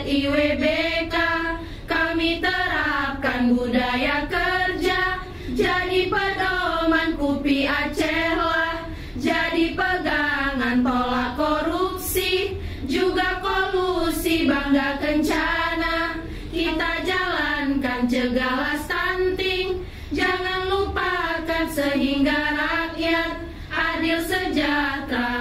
ZIWBK kami terapkan budaya kerja, jadi pedoman KUPI Aceh lah, jadi pegangan tolak korupsi, juga kolusi bangga kencana. Kita jalankan cegahlah stunting, jangan lupakan sehingga rakyat adil sejahtera.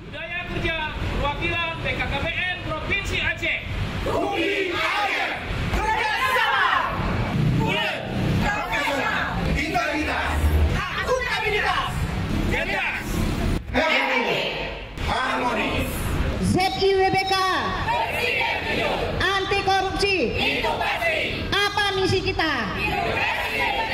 Budaya kerja perwakilan BKKBN Provinsi Aceh. KUPI Aceh kerjasama, bulat, profesional, integritas, akuntabilitas, cerdas, efektif, harmonis. ZIWBK anti korupsi. Itu pasti. Apa misi kita? Presiden